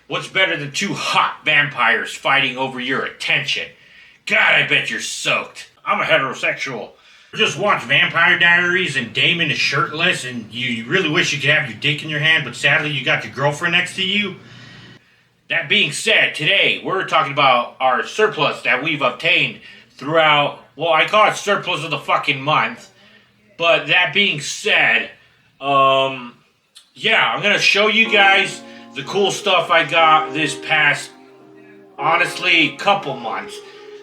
What's better than two hot vampires fighting over your attention? God, I bet you're soaked. I'm a heterosexual. Just watch Vampire Diaries and Damon is shirtless and you really wish you could have your dick in your hand, but sadly you got your girlfriend next to you. That being said, today we're talking about our surplus that we've obtained throughout, well, I call it surplus of the fucking month. But that being said, yeah, I'm gonna show you guys the cool stuff I got this past, honestly, couple months.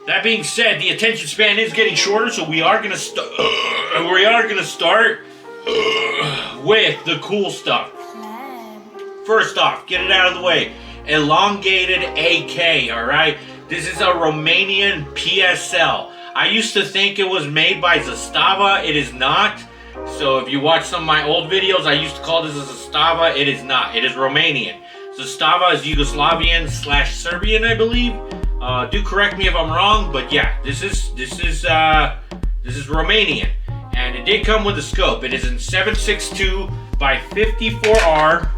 That being said, the attention span is getting shorter, so we are gonna start with the cool stuff. First off, get it out of the way. Elongated AK, alright? This is a Romanian PSL. I used to think it was made by Zastava. It is not. So if you watch some of my old videos, I used to call this a Zastava. It is not. It is Romanian. Zastava is Yugoslavian/Serbian, I believe. Do correct me if I'm wrong, but yeah, this is Romanian, and it did come with a scope. It is in 7.62 by 54R.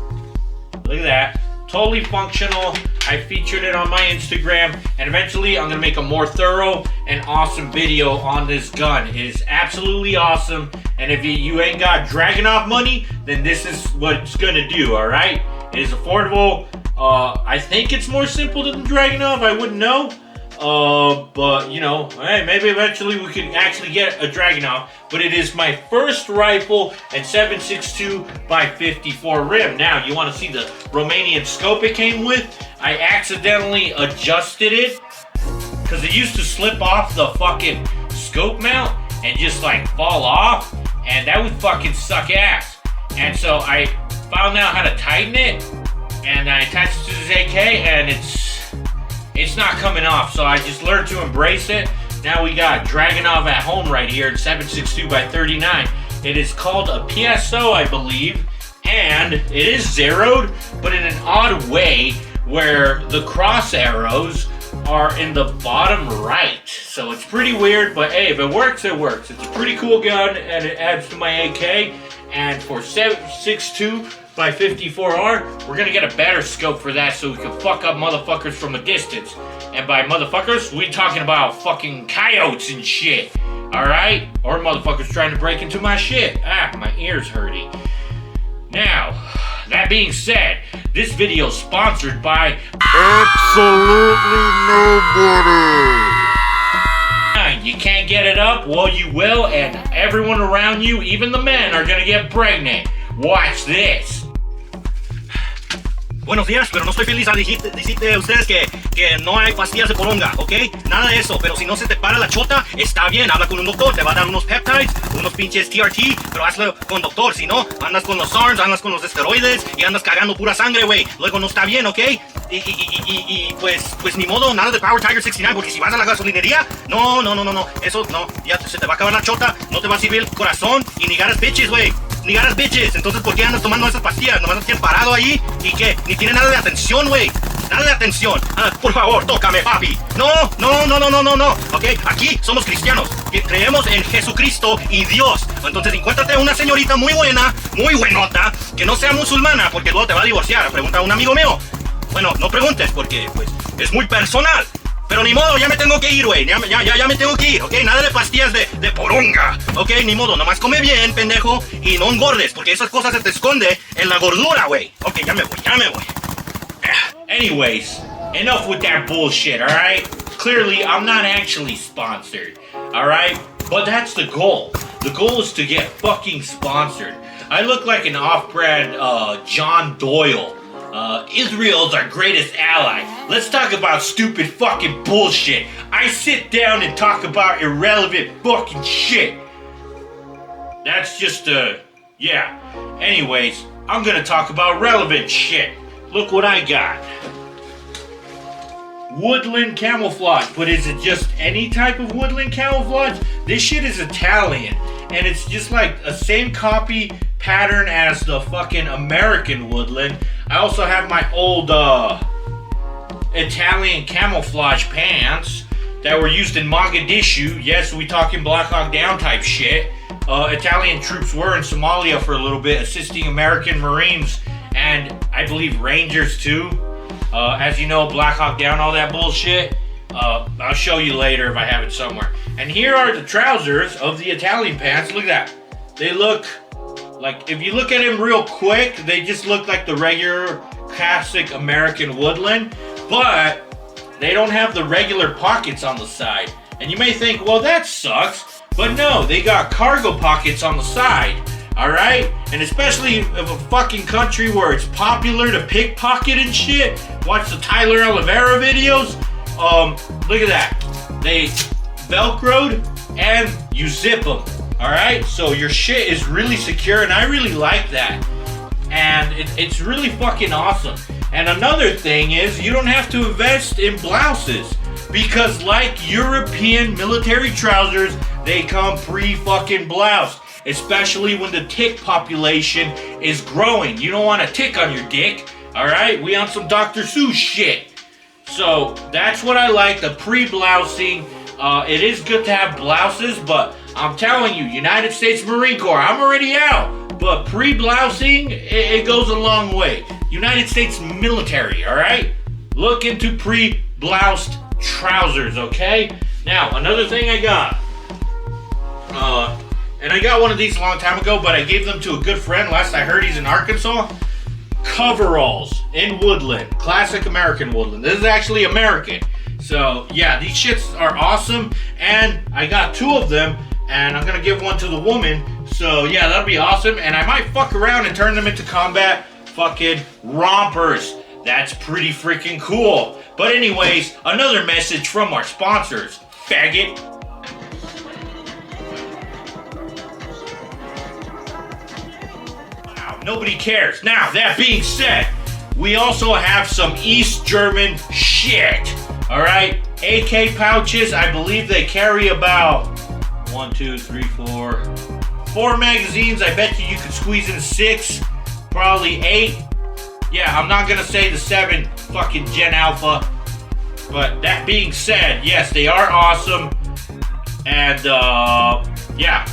Look at that, totally functional. I featured it on my Instagram, and eventually I'm gonna make a more thorough and awesome video on this gun. It is absolutely awesome, and if you ain't got Dragunov money, then this is what it's gonna do. All right, it is affordable. I think it's more simple than Dragunov, I wouldn't know. But you know, hey, maybe eventually we could actually get a Dragunov. But it is my first rifle and 7.62 by 54 rim. Now, you want to see the Romanian scope it came with? I accidentally adjusted it because it used to slip off the fucking scope mount and just like fall off, and that would fucking suck ass. And so I found out how to tighten it, and I attached it to this AK, and it's not coming off, so I just learned to embrace it. Now we got Dragunov at home right here in 7.62 by 39. It is called a PSO, I believe, and it is zeroed, but in an odd way where the cross arrows are in the bottom right. So it's pretty weird, but hey, if it works, it works. It's a pretty cool gun, and it adds to my AK, and for 7.62 by 54R, we're gonna get a better scope for that so we can fuck up motherfuckers from a distance. And by motherfuckers, we talking about fucking coyotes and shit, alright? Or motherfuckers trying to break into my shit. Ah, my ear's hurting. Now, that being said, this video is sponsored by absolutely nobody. You can't get it up? Well, you will, and everyone around you, even the men, are gonna get pregnant. Watch this. Buenos días, pero no estoy feliz a decirte a ustedes que no hay pastillas de poronga, ¿ok? Nada de eso, pero si no se te para la chota, está bien, habla con un doctor, te va a dar unos peptides, unos pinches TRT, pero hazlo con doctor, si no, andas con los SARMs, andas con los esteroides y andas cagando pura sangre, güey, luego no está bien, ¿ok? Y pues ni modo, nada de Power Tiger 69, porque si vas a la gasolinería, no, eso no, ya se te va a acabar la chota, no te va a servir el corazón y ni ganas bitches, güey. Ni ganas bitches, entonces ¿por qué andas tomando esas pastillas? Nomás nos tienen parado ahí y que ni tiene nada de atención, güey. Nada de atención. Por favor, tócame, papi. No. Ok, aquí somos cristianos. Creemos en Jesucristo y Dios. Entonces encuéntrate una señorita muy buena, muy buenota, que no sea musulmana, porque luego te va a divorciar. Pregunta a un amigo mío. Bueno, no preguntes porque pues es muy personal. Pero ni modo, ya me tengo que ir, güey. Ya me tengo que ir, ¿ok? Nada de pastillas de poronga, ¿ok? Ni modo, nomás come bien, pendejo, y no engordes, porque esas cosas se te esconde en la gordura, güey. Ok, ya me voy. Anyways, enough with that bullshit, alright? Clearly, I'm not actually sponsored, alright? But that's the goal. The goal is to get fucking sponsored. I look like an off-brand John Doyle. Israel's our greatest ally. Let's talk about stupid fucking bullshit. I sit down and talk about irrelevant fucking shit. That's just yeah. Anyways, I'm gonna talk about relevant shit. Look what I got. Woodland camouflage, but is it just any type of woodland camouflage? This shit is Italian, and it's just like a same copy pattern as the fucking American woodland. I also have my old Italian camouflage pants that were used in Mogadishu. Yes, we talking Black Hawk Down type shit. Italian troops were in Somalia for a little bit, assisting American Marines and I believe Rangers too. As you know, Black Hawk Down, all that bullshit. I'll show you later if I have it somewhere. And here are the trousers of the Italian pants. Look at that. They look like, if you look at them real quick, they just look like the regular classic American woodland, but they don't have the regular pockets on the side. And you may think, well, that sucks. But no, they got cargo pockets on the side. Alright? And especially of a fucking country where it's popular to pickpocket and shit. Watch the Tyler Oliveira videos. Look at that. They Velcroed and you zip them. Alright? So your shit is really secure, and I really like that. And it's really fucking awesome. And another thing is, you don't have to invest in blouses. Because like European military trousers, they come pre-fucking bloused. Especially when the tick population is growing. You don't want a tick on your dick. Alright? We on some Dr. Seuss shit. So that's what I like, the pre-blousing. It is good to have blouses, but I'm telling you, United States Marine Corps, I'm already out. But pre-blousing, it goes a long way. United States military, alright? Look into pre-bloused trousers, okay? Now, another thing I got. And I got one of these a long time ago, but I gave them to a good friend. Last I heard, he's in Arkansas. Coveralls in woodland. Classic American woodland. This is actually American. So, yeah, these shits are awesome. And I got two of them, and I'm going to give one to the woman. So, yeah, that'll be awesome. And I might fuck around and turn them into combat fucking rompers. That's pretty freaking cool. But anyways, another message from our sponsors. Faggot. Wow, nobody cares. Now, that being said, we also have some East German shit. Alright? AK pouches. I believe they carry about 1, 2, 3, 4 magazines. I bet you could squeeze in 6. Probably 8. Yeah, I'm not gonna say the 7 fucking Gen Alpha. But that being said, yes, they are awesome. And, yeah.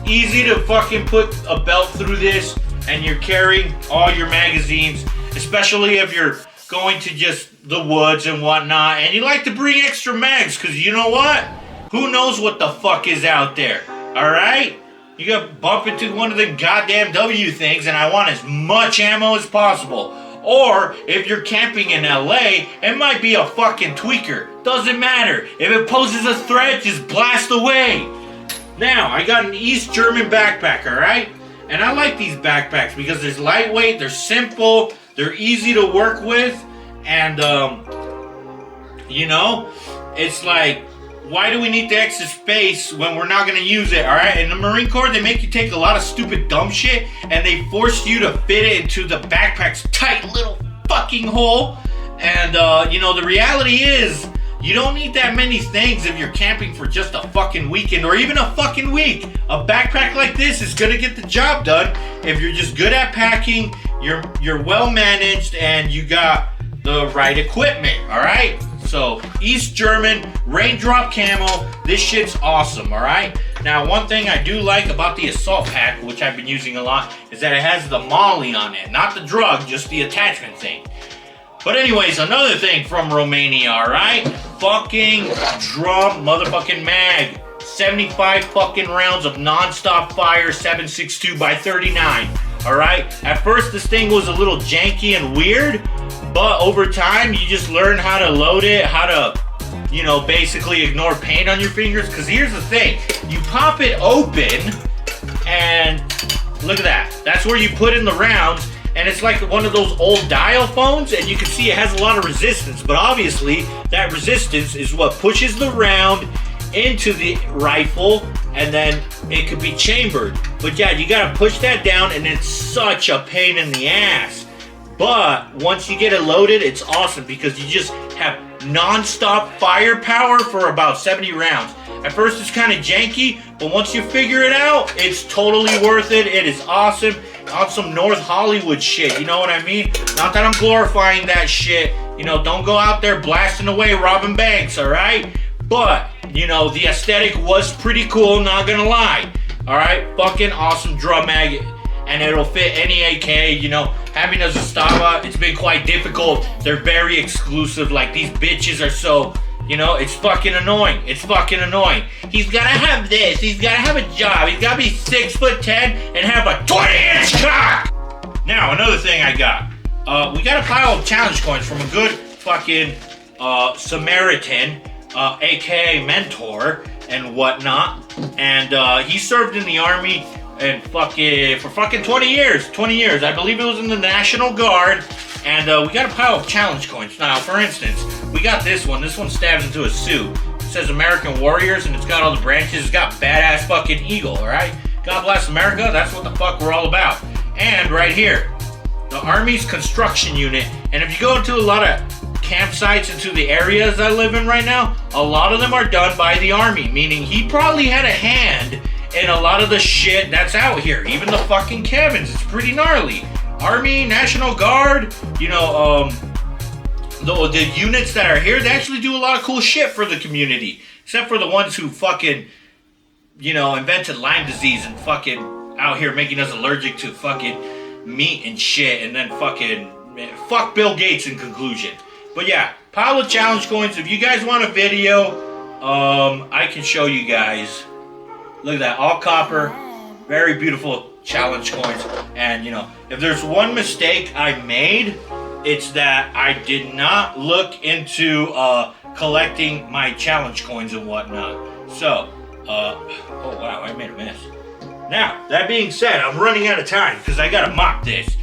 Easy to fucking put a belt through this, and you're carrying all your magazines, especially if you're going to just the woods and whatnot, and you like to bring extra mags, because you know what? Who knows what the fuck is out there, alright? You gotta bump into one of the goddamn W things, and I want as much ammo as possible. Or, if you're camping in LA, it might be a fucking tweaker. Doesn't matter. If it poses a threat, just blast away. Now, I got an East German backpack, alright? And I like these backpacks because they're lightweight, they're simple, they're easy to work with, and, you know, it's like, why do we need the extra space when we're not gonna use it, alright? In the Marine Corps, they make you take a lot of stupid dumb shit, and they force you to fit it into the backpack's tight little fucking hole. And, you know, the reality is, you don't need that many things if you're camping for just a fucking weekend or even a fucking week. A backpack like this is gonna get the job done if you're just good at packing, you're well managed, and you got the right equipment, alright? So, East German, raindrop camo, this shit's awesome, alright? Now, one thing I do like about the assault pack, which I've been using a lot, is that it has the molly on it. Not the drug, just the attachment thing. But anyways, another thing from Romania, alright? Fucking drum motherfucking mag. 75 fucking rounds of non-stop fire 7.62 by 39, alright? At first, this thing was a little janky and weird, but over time, you just learn how to load it, how to, you know, basically ignore paint on your fingers. Because here's the thing, you pop it open, and look at that. That's where you put in the rounds, and it's like one of those old dial phones, and you can see it has a lot of resistance, but obviously, that resistance is what pushes the round into the rifle, and then it could be chambered. But yeah, you gotta push that down, and it's such a pain in the ass. But once you get it loaded, it's awesome because you just have non-stop firepower for about 70 rounds. At first it's kind of janky, but once you figure it out, it's totally worth it. It is awesome. On some North Hollywood shit, you know what I mean? Not that I'm glorifying that shit. You know, don't go out there blasting away robbing banks, alright? But, you know, the aesthetic was pretty cool, not gonna lie. Alright? Fucking awesome drum mag. and it'll fit any AK. You know, having a Zastava, it's been quite difficult. They're very exclusive. Like, these bitches are so, you know, it's fucking annoying. It's fucking annoying. He's gotta have this. He's gotta have a job. He's gotta be 6'10" and have a 20-inch cock. Now, another thing I got. We got a pile of challenge coins from a good fucking Samaritan, aka mentor and whatnot. And he served in the army and for fucking 20 years. 20 years. I believe it was in the National Guard. And we got a pile of challenge coins. Now, for instance, we got this one. This one stabs into a suit. It says American Warriors, and it's got all the branches. It's got badass fucking eagle, alright? God bless America. That's what the fuck we're all about. And right here, the Army's construction unit. And if you go into a lot of campsites into the areas I live in right now, a lot of them are done by the Army, meaning he probably had a hand in a lot of the shit that's out here. Even the fucking cabins, it's pretty gnarly. Army, National Guard, you know, the units that are here, they actually do a lot of cool shit for the community. Except for the ones who fucking, you know, invented Lyme disease and fucking out here making us allergic to fucking meat and shit, and then fuck Bill Gates in conclusion. But yeah, pile of challenge coins. If you guys want a video, I can show you guys. Look at that, all copper, very beautiful challenge coins. And you know, if there's one mistake I made, it's that I did not look into collecting my challenge coins and whatnot. So, oh wow, I made a mess. Now, that being said, I'm running out of time because I gotta mop this.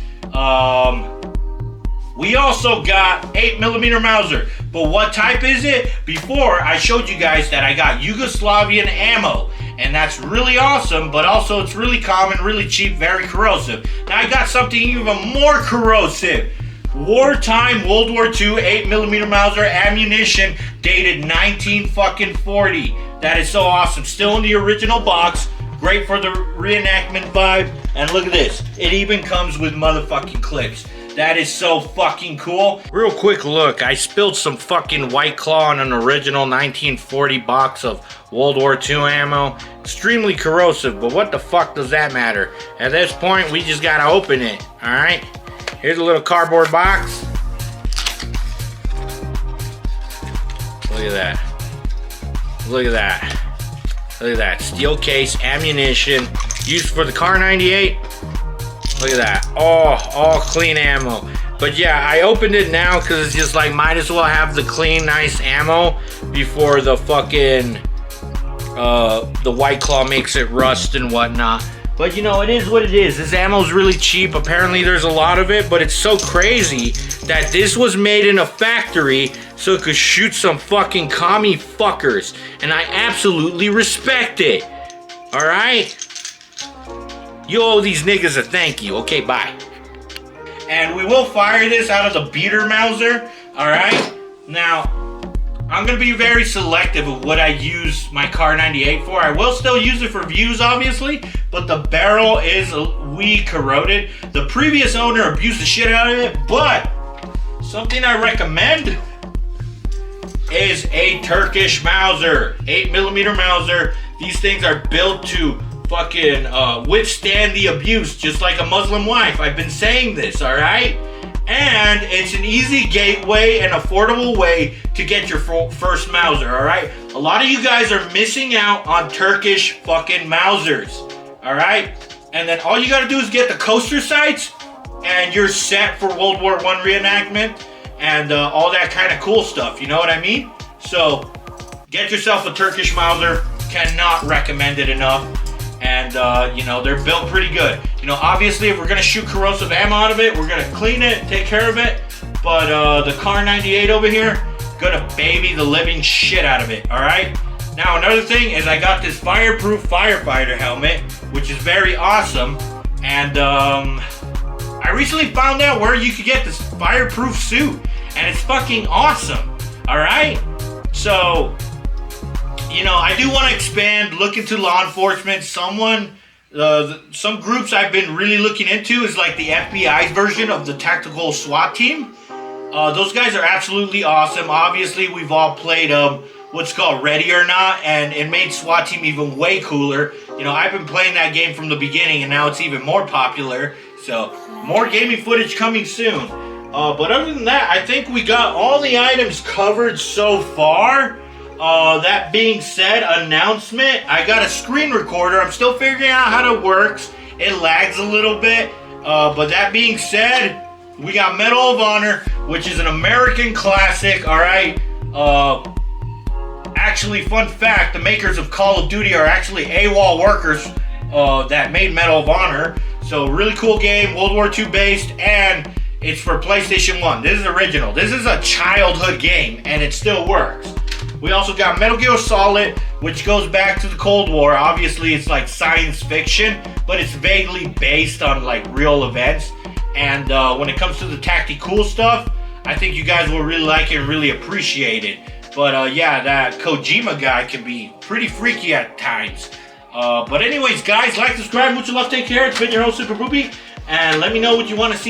We also got 8mm Mauser, but what type is it? Before, I showed you guys that I got Yugoslavian ammo, and that's really awesome, but also it's really common, really cheap, very corrosive. Now I got something even more corrosive. Wartime World War II 8mm Mauser ammunition dated 1940. That is so awesome. Still in the original box. Great for the reenactment vibe. And look at this. It even comes with motherfucking clips. That is so fucking cool. Real quick look. I spilled some fucking White Claw on an original 1940 box of World War II ammo. Extremely corrosive, but what the fuck does that matter? At this point, we just gotta open it. Alright? Here's a little cardboard box. Look at that. Look at that. Look at that. Steel case, ammunition, used for the Car 98. Look at that. Oh, all clean ammo. But yeah, I opened it now because it's just like, might as well have the clean, nice ammo before the fucking, the White Claw makes it rust and whatnot. But you know, it is what it is. This ammo's really cheap. Apparently there's a lot of it, but it's so crazy that this was made in a factory so it could shoot some fucking commie fuckers. And I absolutely respect it. Alright? You owe these niggas a thank you. Okay, bye. And we will fire this out of the beater Mauser. Alright? Now, I'm going to be very selective of what I use my Car 98 for. I will still use it for views, obviously, but the barrel is wee corroded. The previous owner abused the shit out of it, but something I recommend is a Turkish Mauser, 8mm Mauser. These things are built to fucking withstand the abuse, just like a Muslim wife. I've been saying this, alright? And it's an easy gateway and affordable way to get your first Mauser, alright? A lot of you guys are missing out on Turkish fucking Mausers, alright? And then all you gotta do is get the coaster sights, and you're set for World War I reenactment, and all that kind of cool stuff, you know what I mean? So, get yourself a Turkish Mauser, cannot recommend it enough. And, you know, they're built pretty good. You know, obviously, if we're going to shoot corrosive ammo out of it, we're going to clean it, take care of it. But the Car 98 over here, going to baby the living shit out of it, alright? Now, another thing is I got this fireproof firefighter helmet, which is very awesome. And, I recently found out where you could get this fireproof suit. And it's fucking awesome, alright? So, you know, I do want to expand, look into law enforcement. Some groups I've been really looking into is like the FBI's version of the tactical SWAT team. Those guys are absolutely awesome. Obviously, we've all played what's called Ready or Not, and it made SWAT team even way cooler. you know, I've been playing that game from the beginning, and now it's even more popular. So, more gaming footage coming soon. But other than that, I think we got all the items covered so far. That being said, announcement. I got a screen recorder. I'm still figuring out how it works. It lags a little bit. But that being said, we got Medal of Honor, which is an American classic, alright? Actually, fun fact, the makers of Call of Duty are actually AWOL workers that made Medal of Honor. So, really cool game, World War II based, and it's for PlayStation 1. This is original. This is a childhood game, and it still works. We also got Metal Gear Solid, which goes back to the Cold War. Obviously, it's like science fiction, but it's vaguely based on like real events. And when it comes to the tactical stuff, I think you guys will really like it and really appreciate it. But yeah, that Kojima guy can be pretty freaky at times. But anyways, guys, like, subscribe, mucho love, take care. It's been your host, Super Poopie. And let me know what you want to see.